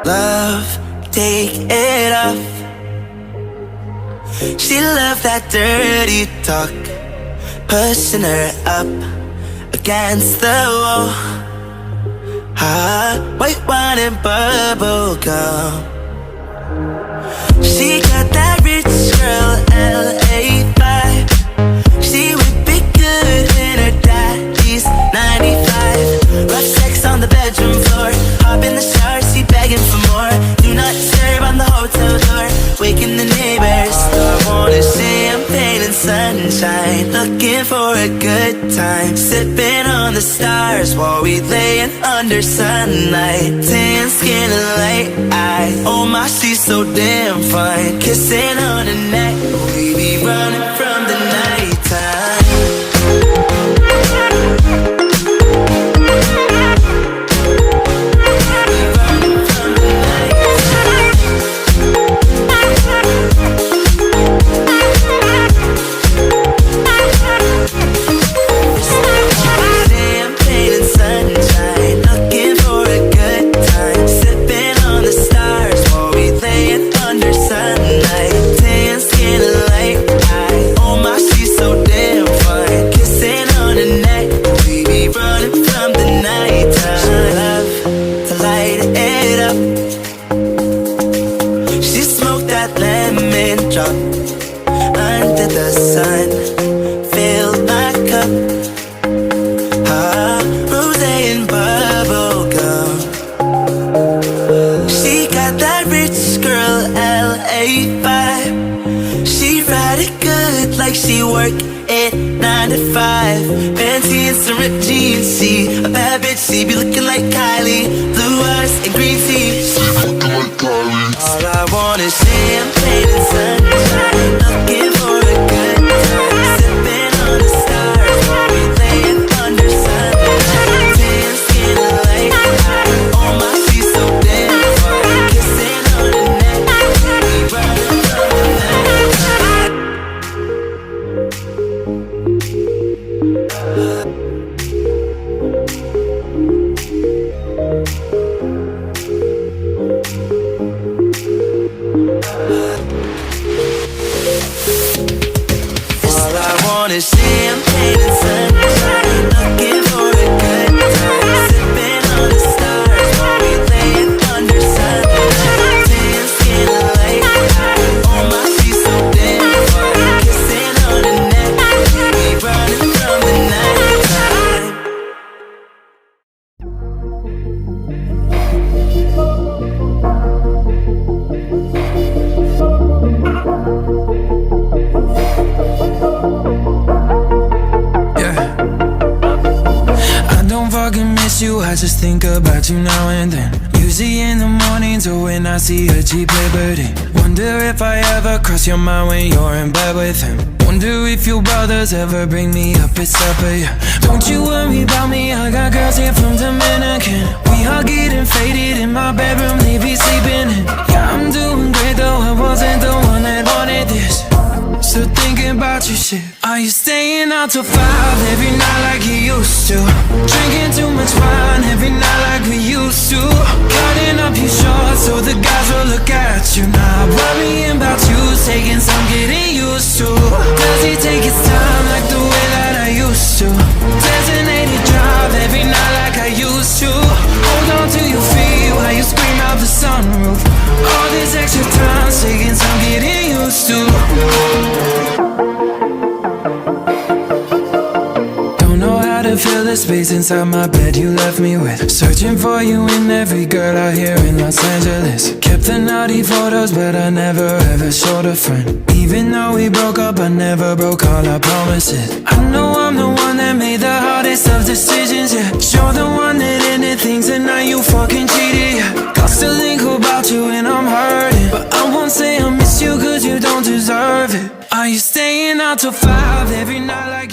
Love, take it off. She loved that dirty talk, pushing her up against the wall. White wine and bubble gum. She got that rich girl LA vibe. She would be good in her daddy's 95. Rough sex on the bedroom floor, hop in the shower, she begging for more. Do not disturb on the hotel door, waking the neighbors. All I want is champagne and sunshine, looking for a good time, sipping on the stars while we laying under sunlight. Tan skin and light eyes, oh my, she's so damn fine. Kissing on her neck, we be running from the nighttime. She work it 9 to 5, fancy and some ripped jeans. She a bad bitch, she be looking like Kylie, blue eyes and green tea. She looking like Kylie. All I want is champagne and sunshine, looking for a good time, sipping on the stars while we laying under sunlight. Tan skin and light eyes, oh my, she's so damn fine. Kissing on her neck, we running from the night. All I want is champagne and sunshine, looking for a good time, sipping on the stars while we laying under sunlight. Tan skin and light eyes, oh my, she's so damn fine. Kissing on her neck, we running from the nighttime. I just think about you now and then, usually in the mornings or when I see a cheap Liberty. Wonder if I ever cross your mind when you're in bed with him. Wonder if your brothers ever bring me up at supper, yeah. Don't you worry about me, I got girls here from Dominican. We all getting faded in my bedroom, they be sleeping in. Yeah, I'm doing great though, I wasn't the one that wanted this. Still thinking about your shit. Are you staying out till 5 every night like you used to? Drinking too much wine every night like we used to? Cutting up your shorts so the guys will look at you. Not worrying about you, taking some getting used to. Does he take his time like the way that I used to? Designated drive every night like I used to. Hold on to your feet while you scream out the sunroof. All this extra time, taking some getting used to. Don't know how to fill the space inside my bed you left me with. Searching for you in every girl out here in Los Angeles. Kept the naughty photos but I never ever showed a friend. Even though we broke up, I never broke all our promises. I know I'm the one that made the hardest of decisions, yeah. You're the one that ended things and now you fucking cheated, yeah. Got to think about you and I'm hurting, but I won't say I miss you cause you don't deserve it. Are you staying out till 5 every night like